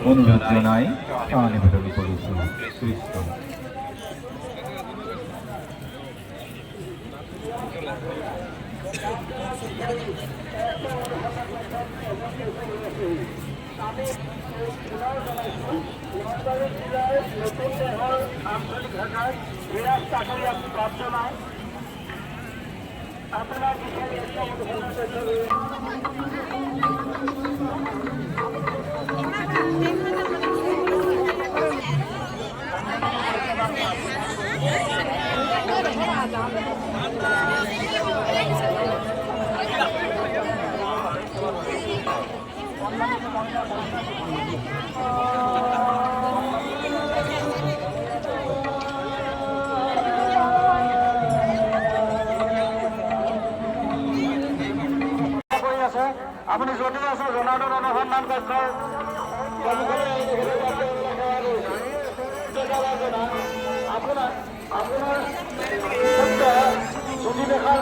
অনুযোজনায় প্ৰাণ নিবেদন কৰেছিল খ্ৰিস্ট। আপুনি যদি আছে জনাৰ্দন অনুসন্ধান কক্ষ আপোনাৰ আপোনাৰ যদি দেখা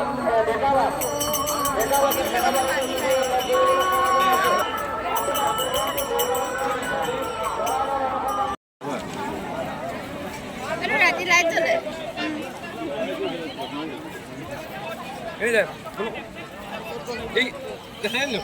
ডেকাবাদ রাতে লাইট জ্বলে এই যে এই দেখেন না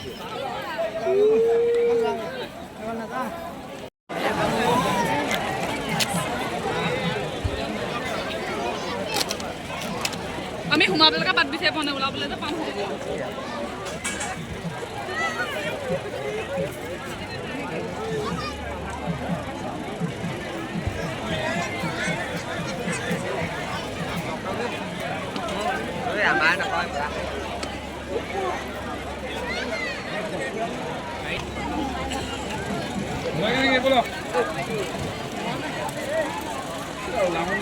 আমি সোমাবলৈকে বাদ বিচাৰি পোৱা নাই ওলাবলৈ যে পাম আমাৰ নহয় Lagi pula. Lama